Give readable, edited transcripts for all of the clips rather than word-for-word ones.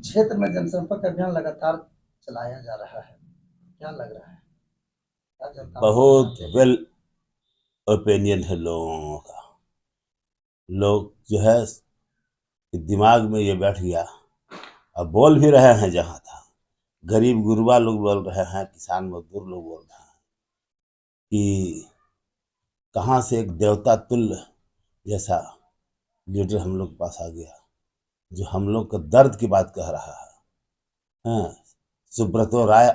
क्षेत्र में जनसंपर्क अभियान लगातार चलाया जा रहा है, क्या लग रहा है, क्या जनता आपको बहुत बताते हैं? वेल ओपिनियन है लोगों का। लोग जो है दिमाग में ये बैठ गया। अब बोल भी रहे हैं जहाँ था, गरीब गुरबा लोग बोल रहे हैं, किसान मजदूर लोग बोल रहे हैं कि कहाँ से एक देवता तुल्य जैसा लीडर हम लोग के पास आ गया, जो हम लोग का दर्द की बात कह रहा है। हाँ, सुब्रतो राय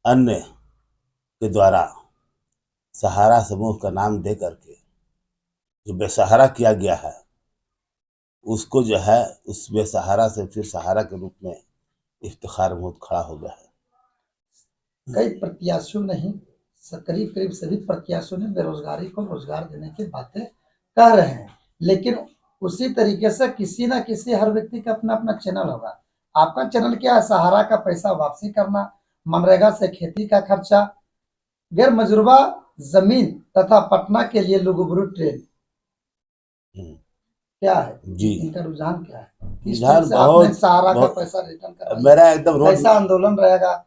अन्य के द्वारा सहारा समूह का नाम दे करके जो बेसहारा किया गया है, उसको जो है उस बेसहारा से फिर सहारा के रूप में इफ्तिखार महमूद खड़ा हो गया है। कई प्रत्याशियों ने ही करीब करीब सभी प्रत्याशियों ने बेरोजगारी को रोजगार देने की बातें कह रहे हैं, लेकिन उसी तरीके से किसी ना किसी हर व्यक्ति का अपना अपना चैनल होगा। आपका चैनल क्या है? सहारा का पैसा वापसी करना, मनरेगा से खेती का खर्चा, गैर मजरूबा जमीन तथा पटना के लिए लुगुबरू ट्रेन। हम्म, क्या है जी। इनका रुझान, क्या है, किस टाइप रुझान से आपने बहुत सहारा का बहुत पैसा रिटर्न करवाइएगा, मेरा एकदम रोड कैसा आंदोलन रहेगा?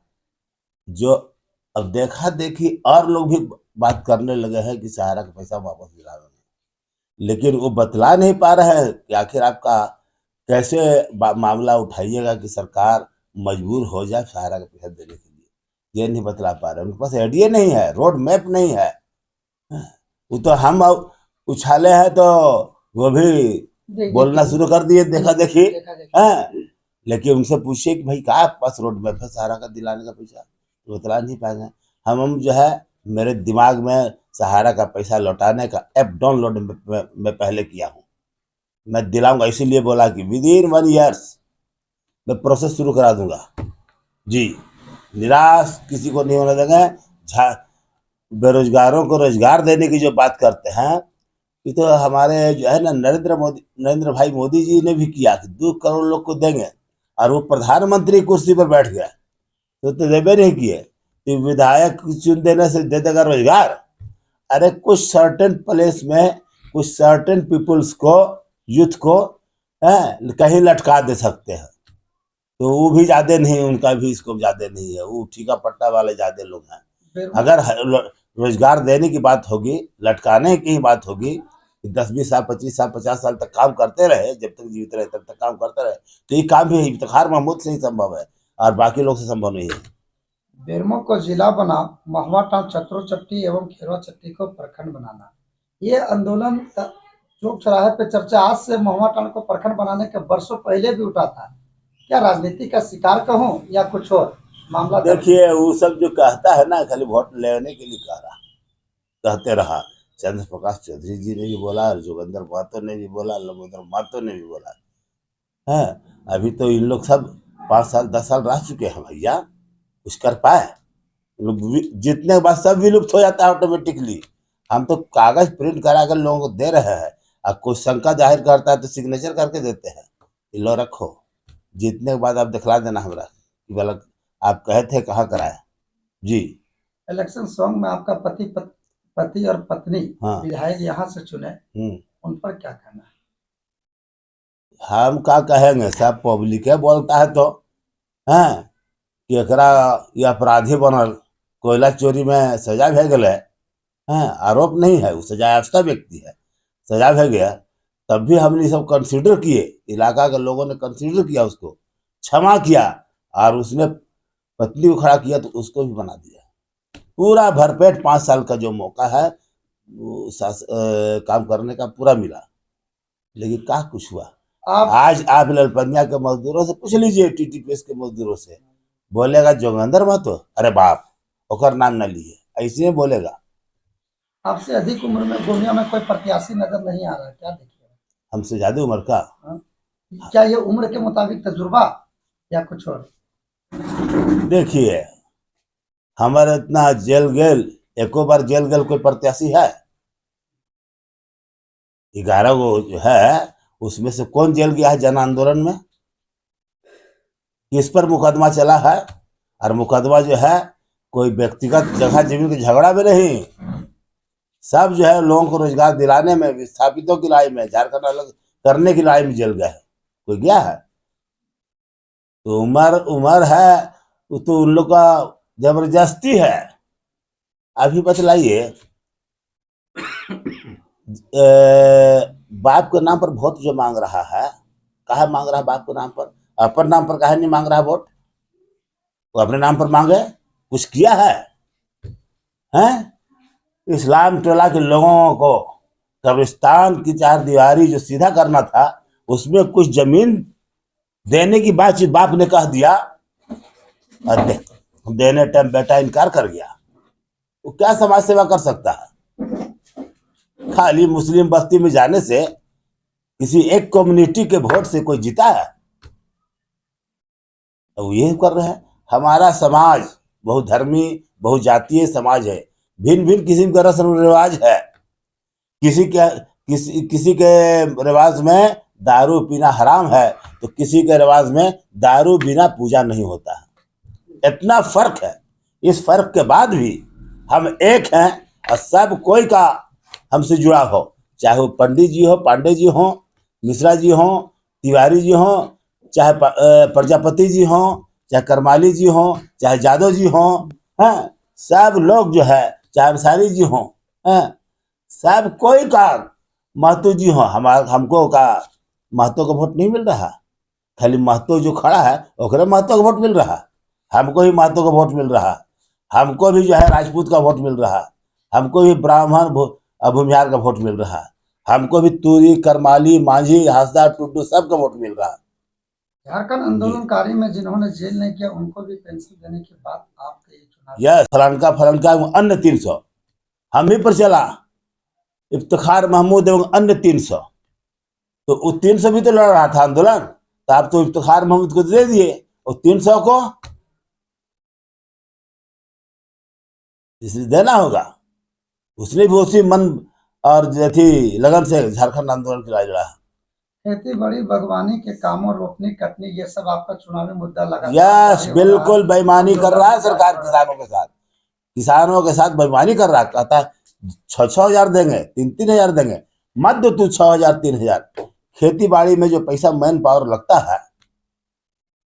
जो अब देखा देखी और लोग भी बात करने लगे हैं कि सहारा का पैसा वापस दिलावेंगे, लेकिन वो बतला नहीं पा रहे हैं कि आखिर आपका कैसे मामला उठाइएगा कि सरकार मजबूर हो जाए सहारा का पैसा देने के लिए। ये नहीं बतला पा रहे, उनके पास आइडिया नहीं है, रोड मैप नहीं है। वो तो हम अब उछाले हैं तो वो भी बोलना देखिए, शुरू कर दिए देखा देखी। देखा देखी। हाँ, लेकिन उनसे पूछिए कि भाई कहाँ आपके पास रोड मैप है सहारा का दिलाने का पैसा, तो बतला नहीं पाएंगे। हम जो है मेरे दिमाग में सहारा का पैसा लौटाने का ऐप डाउनलोड मैं पहले किया हूँ। मैं दिलाऊंगा, इसीलिए बोला कि विद इन 1 ईयर्स मैं प्रोसेस शुरू करा दूंगा। जी, निराश किसी को नहीं होने देंगे। बेरोजगारों को रोजगार देने की जो बात करते हैं, ये तो हमारे जो है ना नरेंद्र भाई मोदी जी ने भी किया कि 2 करोड़ लोग को देंगे, और वो प्रधानमंत्री कुर्सी पर बैठ गया तो देवे नहीं किए। तो विधायक चुन देने से दे देगा रोजगार? अरे कुछ सर्टेन प्लेस में कुछ सर्टेन पीपुल्स को, यूथ को कहीं लटका दे सकते हैं, तो वो भी ज्यादा नहीं, उनका भी स्कोप ज्यादा नहीं है, वो ठीका पट्टा वाले ज्यादा लोग हैं। बेरमो अगर रोजगार देने की बात होगी, लटकाने की ही बात होगी, 10-20 साल 25 साल 50 साल तक काम करते रहे, जब तक जीवित रहे तब तक काम करते रहे, तो ये काम भी इफ्तिखार महमूद से ही संभव है और बाकी लोग से संभव नहीं है। बेरमो को जिला बना, महुआ टाउन चतरो चट्टी एवं खेरवा चट्टी को प्रखंड बनाना, ये आंदोलन चौक चौराहे पे चर्चा आज से महुआ टाउन को प्रखंड बनाने के वर्षों पहले भी उठा था। क्या राजनीति का शिकार कहूँ या कुछ और मामला दर्ज है? देखिए वो सब जो कहता है ना, खाली वोट लेने के लिए कह रहा, कहते रहा। चंद्र प्रकाश चौधरी जी ने भी बोला, जोगेंद्र महतो ने भी बोला, लंबोदर महतो ने भी बोला है। अभी तो इन लोग सब 5 साल 10 साल रह चुके हैं भैया, कुछ कर पाए? लोग जीतने के बाद सब विलुप्त हो जाता है ऑटोमेटिकली। हम तो कागज प्रिंट करा कर लोगों को दे रहे हैं, और कोई शंका जाहिर करता है तो सिग्नेचर करके देते हैं, ये लो रखो, जीतने के बाद आप दिखला देना हमरा कि बोला आप कहे थे कहाँ कराए। जी। इलेक्शन सॉन्ग में आपका पति और पत्नी हाँ। विधायक यहाँ से चुने, हम्म। उन पर क्या कहना है? हम का कहेंगे, सब पब्लिक है बोलता है तो हैं कि एकरा ये अपराधी बनल, कोयला चोरी में सजा भे गए हैं, आरोप नहीं है, वो सजा याफ्ता व्यक्ति है, सजा भे गया। तब भी हमने सब कंसीडर किए, इलाका के लोगों ने कंसीडर किया, उसको क्षमा किया, और उसने पत्नी को खड़ा किया तो उसको भी बना दिया। पूरा भरपेट 5 साल का जो मौका है वो काम करने का पूरा मिला, लेकिन क्या कुछ हुआ? आप आज आप ललपनिया के मजदूरों से पूछ लीजिए, टीटीपीएस के मजदूरों से, बोलेगा जोगेंद्र महतो, अरे बाप, ओकर नाम न लिए, ऐसे ही बोलेगा। आपसे अधिक उम्र में गोमिया में कोई प्रत्याशी नजर नहीं आ रहा, क्या देखिए? हमसे ज्यादा उम्र का? हाँ? क्या ये उम्र के मुताबिक तजुर्बा या कुछ और? देखिए, हमारे इतना जेल गेल, एको बार जेल गेल कोई प्रत्याशी है? 11 गो जो है उसमें से कौन जेल गया है जन आंदोलन में? किस पर मुकदमा चला है? और मुकदमा जो है कोई व्यक्तिगत जगह जमीन के झगड़ा में नहीं, सब जो है लोगों को रोजगार दिलाने में, विस्थापितों की लड़ाई में, झारखंड अलग करने की लड़ाई में जेल गए है। कोई गया है? तो उम्र उम्र है, वो तो उन लोग का जबरदस्ती है। अभी बतलाइए, बाप के नाम पर वोट जो मांग रहा है, काहे मांग रहा है बाप के नाम पर? अपन नाम पर काहे नहीं मांग रहा है वोट? वो अपने नाम पर मांगे, कुछ किया है? हैं? इस्लाम टोला के लोगों को कब्रिस्तान की चार दीवारी जो सीधा करना था, उसमें कुछ जमीन देने की बातचीत बाप ने कह दिया, और देने टाइम बेटा इनकार कर गया। वो क्या समाज सेवा कर सकता है? खाली मुस्लिम बस्ती में जाने से किसी एक कम्युनिटी के वोट से कोई जीता है? तो ये कर रहे हैं। हमारा समाज बहुधर्मी बहुजातीय समाज है, भिन्न भिन्न किस्म का रस्म रिवाज है। किसी के रिवाज में दारू पीना हराम है, तो किसी के रिवाज में दारू बिना पूजा नहीं होता है। इतना फर्क है। इस फर्क के बाद भी हम एक हैं और सब कोई का हमसे जुड़ा हो, चाहे वो पंडित जी हो, पांडे जी हो, मिश्रा जी हो, तिवारी जी हो, चाहे प्रजापति जी हो, चाहे करमाली जी हो, चाहे जादव जी हो, हैं, सब लोग जो है, चाहे अंसारी जी हो, हैं, सब कोई का महतो जी हो। हमको का महतो का वोट नहीं मिल रहा, खाली महतो जो खड़ा है ओकरे महतो का वोट मिल रहा। हमको भी महतो का वोट मिल रहा, हमको भी जो है राजपूत का वोट मिल रहा, हमको भी ब्राह्मण भूमिहार का वोट मिल रहा, हमको भी तुरी करमाली मांझी हासदा टुड्डू सबका वोट मिल रहा। झारखंड आंदोलनकारी में जिन्होंने जेल नहीं किया उनको भी पेंशन देने की बात आपके ये चुनाव यह फलानका अन्य 300 हम ही पर चला, इफ्तिखार महमूद एवं अन्य 300, तो वो 300 भी तो लड़ रहा था आंदोलन, तो आप तो इफ्तिखार महमूद को दे दिए, और 300 को इसलिए देना होगा। उसने भी उसी मन और थी लगन से झारखंड आंदोलन की लड़ा। खेती बड़ी बागवानी के कामों रोपनी कटनी ये सब आपका चुनावी मुद्दा लगा। यस, बिल्कुल बेईमानी कर रहा है सरकार किसानों के साथ। किसानों के साथ बेईमानी कर रहा है। कहता है 6,000 देंगे, 3,000 देंगे। मत दो तू 6,000 3,000। खेती बाड़ी में जो पैसा मैन पावर लगता है,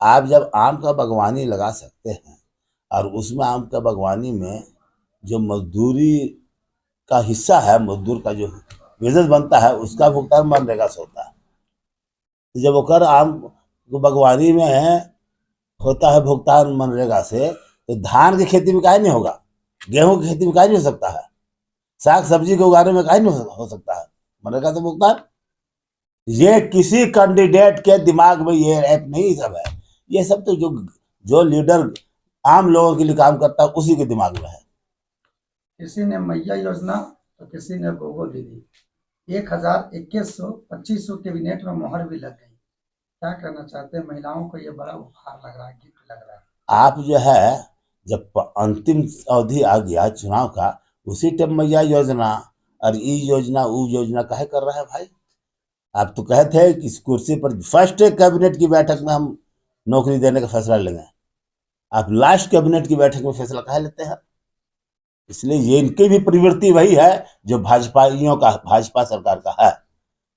आप जब आम का बागवानी लगा सकते हैं और उसमें आम का बागवानी में जो मजदूरी का हिस्सा है, मजदूर का जो वेजेस बनता है, उसका भुगतान मनरेगा से होता है। तो जब ओकर आम बागवानी में होता है भुगतान मनरेगा से, तो धान की खेती में काहे नहीं होगा? गेहूं की खेती में काहे नहीं हो सकता है? साग सब्जी के उगाने में काहे नहीं हो सकता है मनरेगा से भुगतान? ये किसी कैंडिडेट के दिमाग में ये ऐप नहीं सब है। ये सब तो जो लीडर आम लोगों के लिए काम करता है उसी के दिमाग में है। किसी ने मैया योजना तो किसी ने गोगो दीदी, 1,000, 2,100, 2,500 कैबिनेट में मोहर भी लग गई। क्या कहना चाहते हैं? महिलाओं को ये बड़ा उपहार लग रहा है, गिफ्ट लग रहा है। आप जो है जब अंतिम अवधि आ गया चुनाव का, उसी टाइम मैया योजना और ई योजना वो योजना काहे कर रहा है भाई? आप तो कहे थे कि इस कुर्सी पर फर्स्ट कैबिनेट की बैठक में हम नौकरी देने का फैसला लेंगे, आप लास्ट कैबिनेट की बैठक में फैसला काहे लेते हैं? इसलिए ये इनकी भी प्रवृत्ति वही है जो भाजपाइयों का, भाजपा सरकार का है।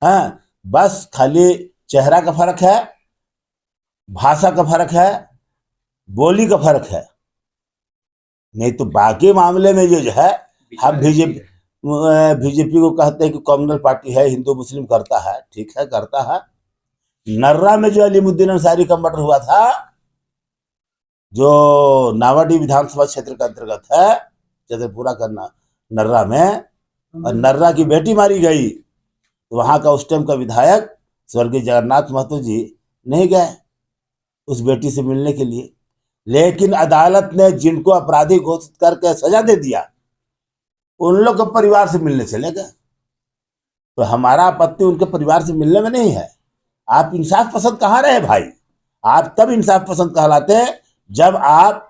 हाँ, बस खाली चेहरा का फर्क है, भाषा का फर्क है, बोली का फर्क है, नहीं तो बाकी मामले में ये जो है, हम बीजेपी को कहते हैं कि कम्युनल पार्टी है, हिंदू मुस्लिम करता है, ठीक है करता है। नर्रा में जो अलीमुद्दीन अंसारी का मर्डर हुआ था, जो नावाडी विधानसभा क्षेत्र के अंतर्गत है, चतरपुरा का नर्रा में, और नर्रा की बेटी मारी गई, तो वहां का उस टाइम का विधायक स्वर्गीय जगन्नाथ महतो जी नहीं गए उस बेटी से मिलने के लिए, लेकिन अदालत ने जिनको अपराधी घोषित करके सजा दे दिया, उन लोग के परिवार से मिलने चले गए। तो हमारा आपत्ति उनके परिवार से मिलने में नहीं है। आप इंसाफ पसंद कहाँ रहे भाई? आप तब इंसाफ पसंद कहलाते हैं जब आप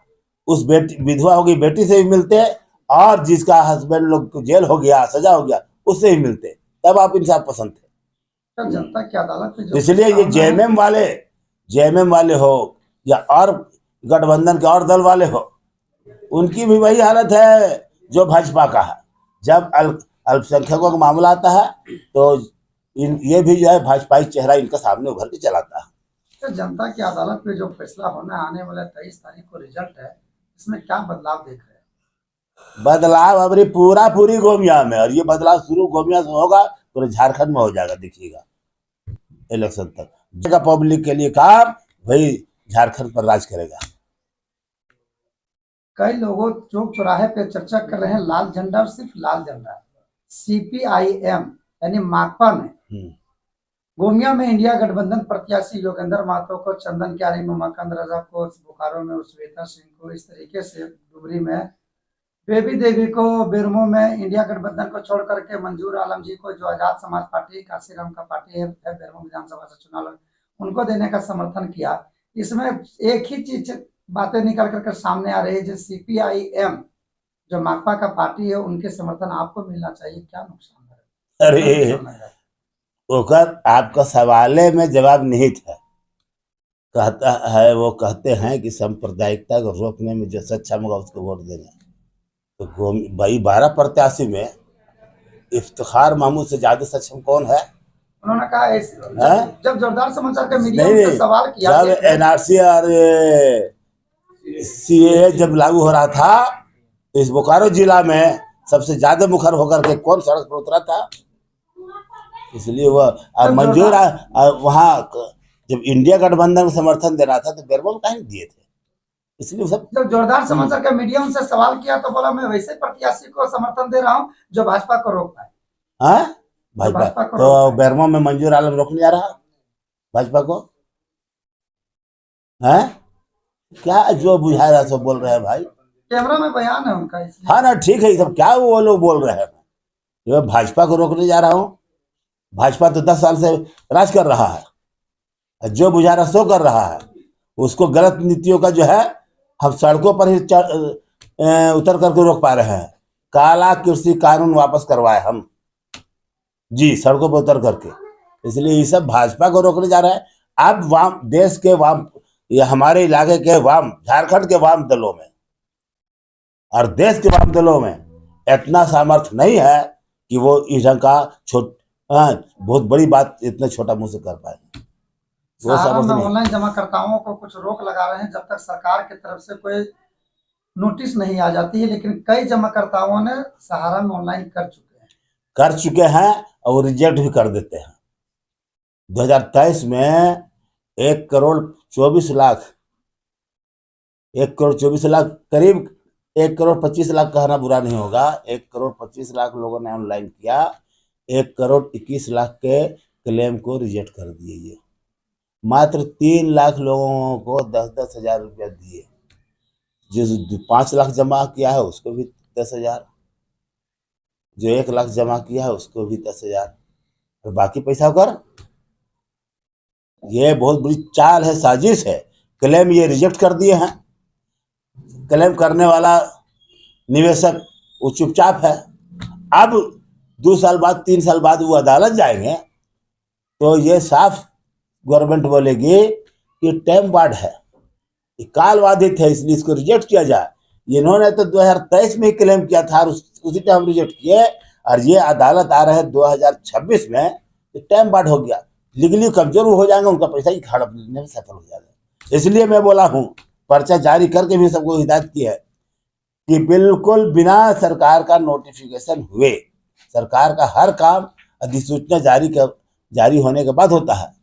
उस बेटी विधवा हो गई बेटी से भी मिलते, और जिसका हस्बैंड लोग को जेल हो गया, सजा हो गया, उससे भी मिलते, तब आप इंसाफ पसंद थे। जनता की अदालत में इसलिए ये जेएमएम वाले हो या और गठबंधन के और दल वाले हो, उनकी भी वही हालत है जो भाजपा का है। जब अल्पसंख्यकों का मामला आता है तो ये भी जो है भाजपाई चेहरा इनका सामने उभर के चलाता है। तो जनता की अदालत में जो फैसला होना है, आने वाला 23 तारीख को रिजल्ट है, इसमें क्या बदलाव देख रहे हैं? बदलाव अब पूरा पूरी गोमिया में, और ये बदलाव शुरू गोमिया से होगा, पूरे झारखंड में हो जाएगा, देखिएगा इलेक्शन तक जगह पब्लिक के लिए काम वही झारखंड पर राज करेगा। कई लोगों चौक चौराहे पे चर्चा कर रहे हैं लाल झंडा, और सिर्फ लाल झंडा। CPIM यानी माकपा ने गोमिया में इंडिया गठबंधन प्रत्याशी योगेंद्र महतो को, चंदन क्यारी में उमाकांत राजा को, बोकारो में श्वेता सिंह को, इस तरीके से डुमरी में बेबी देवी को, बेरमो में इंडिया गठबंधन को छोड़ करके मंजूर आलम जी को, जो आजाद समाज पार्टी काशीराम का पार्टी है बेरमो विधानसभा से चुनाव लड़, उनको देने का समर्थन किया। इसमें एक ही चीज बातें निकल करके सामने आ रही है, जो CPIM जो माकपा का पार्टी है, उनके समर्थन आपको मिलना चाहिए, क्या नुकसान है? अरे ओकर आपका सवाले में जवाब नहीं था। कहता है, वो कहते हैं कि सांप्रदायिकता को रोकने में जो सक्षम होगा उसको वोट देंगे। तो भाई 12 प्रत्याशी में इफ्तिखार महमूद से ज्यादा सक्षम कौन है? उन्होंने कहा जब जोरदार समाचार का मीडिया से सवाल किया, जब NRC और CAA जब लागू हो रहा था, तो इस बोकारो जिला में सबसे ज्यादा मुखर होकर के कौन सड़क पर उतरा था? इसलिए वह मंजूर वहाँ जब इंडिया गठबंधन को समर्थन देना था तो बेरमो में कहीं दिए थे। इसलिए सब जब जोरदार समाचार का मीडिया उनसे सवाल किया तो बोला मैं वैसे प्रत्याशी को समर्थन दे रहा हूँ जो भाजपा को रोक पाए। हाँ, भाजपा तो बेरमो में मंजूर आलम रोकने जा रहा भाजपा को? है क्या जो बुझा रहा सब बोल रहे हैं भाई, कैमरा में बयान है उनका। हाँ ना, ठीक है, सब क्या वो लोग बोल रहे हैं, मैं भाजपा को रोकने जा रहा हूँ। भाजपा तो 10 साल से राज कर रहा है, जो बुझा रहा सो कर रहा है। उसको गलत नीतियों का जो है हम सड़कों पर ही उतर करके रोक पा रहे हैं। काला कृषि कानून वापस करवाए हम जी, सड़कों पर उतर करके। इसलिए ये सब भाजपा को रोकने जा रहा है। अब वाम देश के वाम, ये हमारे इलाके के वाम, झारखंड के वाम दलों में और देश के वाम दलों में इतना सामर्थ्य नहीं है कि वो इस ढंग का बहुत बड़ी बात इतना छोटा मुंह से कर पाए। ऑनलाइन जमाकर्ताओं को कुछ रोक लगा रहे हैं जब तक सरकार की तरफ से कोई नोटिस नहीं आ जाती है, लेकिन कई जमाकर्ताओं ने सहारा में ऑनलाइन कर चुके हैं और रिजेक्ट भी कर देते हैं। 2023 में 1,24,00,000 करीब 1,25,00,000 कहना बुरा नहीं होगा, 1,25,00,000 लोगों ने ऑनलाइन किया। 1,21,00,000 के क्लेम को रिजेक्ट कर दिए। ये मात्र 3 लाख लोगों को 10-10 हजार रुपया दिए। जो 5 लाख जमा किया है उसको भी 10,000, जो 1 लाख जमा किया है उसको भी 10,000, और बाकी पैसा कर। ये बहुत बड़ी चाल है, साजिश है। क्लेम ये रिजेक्ट कर दिए हैं। क्लेम करने वाला निवेशक वो चुपचाप है। अब 2 साल बाद 3 साल बाद वो अदालत जाएंगे तो ये साफ गवर्नमेंट बोलेगी कि टाइम बार्ड है, काल बाधित है, इसलिए इसको रिजेक्ट किया जाए। इन्होंने तो 2023 में ही क्लेम किया था और उसी टाइम रिजेक्ट किए, और ये अदालत आ रहे हैं 2026 में, तो टाइम बार्ड हो गया। लीगली कमजोर हो जाएंगे, उनका पैसा ही हड़प लेने में सफल हो जाएगा। इसलिए मैं बोला हूँ, पर्चा जारी करके भी सबको हिदायत की है कि बिल्कुल बिना सरकार का नोटिफिकेशन हुए सरकार का हर काम अधिसूचना जारी होने के बाद होता है।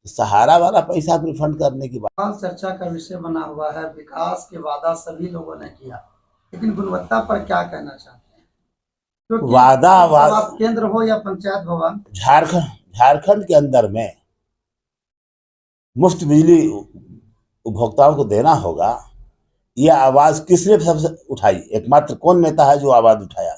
सहारा वाला पैसा रिफंड करने की बात चर्चा का विषय बना हुआ है। विकास के वादा सभी लोगों ने किया, लेकिन गुणवत्ता पर क्या कहना चाहते हैं? वादा केंद्र हो या पंचायत भवन, झारखंड के अंदर में मुफ्त बिजली उपभोक्ताओं को देना होगा। यह आवाज किसने सबसे उठाई? एकमात्र कौन नेता है जो आवाज उठाया?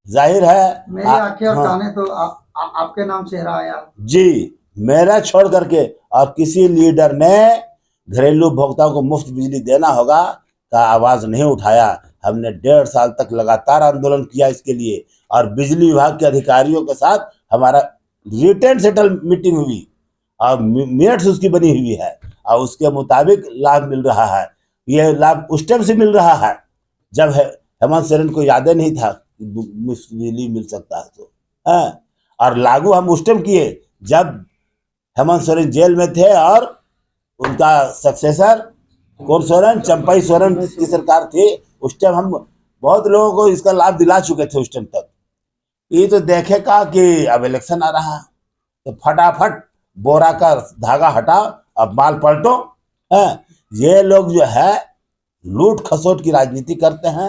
जाहिर है मेरी आंखें और कानें तो आपके नाम चेहरा आया जी। मेरा छोड़ करके और किसी लीडर ने घरेलू उपभोक्ताओं को मुफ्त बिजली देना होगा का आवाज नहीं उठाया। हमने 1.5 साल तक लगातार आंदोलन किया इसके लिए, और बिजली विभाग के अधिकारियों के साथ हमारा रिटर्न सेटल मीटिंग हुई और मिनट्स उसकी बनी हुई है, और उसके मुताबिक लाभ मिल रहा है। ये लाभ उस टाइम से मिल रहा है जब हेमंत सोरेन को याद नहीं था मुफ्त बिजली मिल सकता है तो, और लागू हम उस टाइम किए जब हेमंत सोरेन जेल में थे और उनका सक्सेसर कौन सोरेन, चंपई सोरेन की सरकार थी। उस टाइम हम बहुत लोगों को इसका लाभ दिला चुके थे उस टाइम तक। ये तो देखेगा कि अब इलेक्शन आ रहा है तो फटाफट बोरा का धागा हटाओ, अब माल पलटो। है ये लोग जो है लूट खसोट की राजनीति करते हैं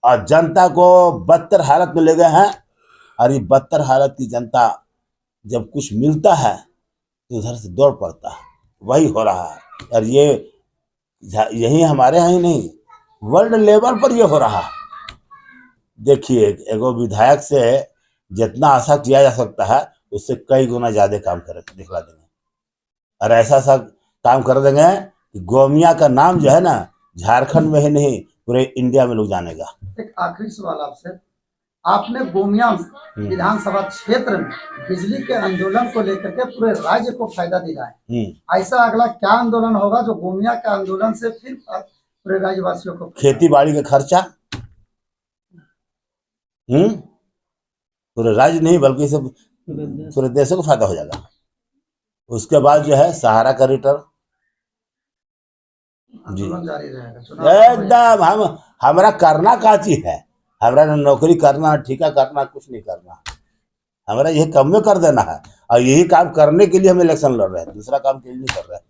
और जनता को बदतर हालत में ले गए हैं। और ये बदतर हालत की जनता जब कुछ मिलता है तो उधर से दौड़ पड़ता है, वही हो रहा है। और ये यही हमारे यहाँ ही नहीं, वर्ल्ड लेवल पर ये हो रहा है। देखिए एगो विधायक से जितना आशा किया जा सकता है उससे कई गुना ज्यादा काम कर दिखला देंगे, और ऐसा सा काम कर देंगे कि गोमिया का नाम जो है ना झारखंड में ही नहीं पूरे इंडिया में लोग जानेगा। एक आखिरी सवाल आपसे, आपने गोमिया विधानसभा क्षेत्र में बिजली के आंदोलन को लेकर के पूरे राज्य को फायदा दिला है, ऐसा अगला क्या आंदोलन होगा जो गोमिया के आंदोलन से फिर पूरे राज्यवासियों को? खेती बाड़ी का खर्चा पूरे राज्य नहीं बल्कि सब पूरे देशों को फायदा हो जाएगा। उसके बाद जो है सहारा का रिटर्न जी जारी रहेगा एकदम। हम हमारा करना का चीज है, हमारा नौकरी करना, ठेका करना, कुछ नहीं करना, हमारा यही काम में कर देना है। और यही काम करने के लिए हम इलेक्शन लड़ रहे हैं, दूसरा काम के लिए नहीं कर रहे हैं।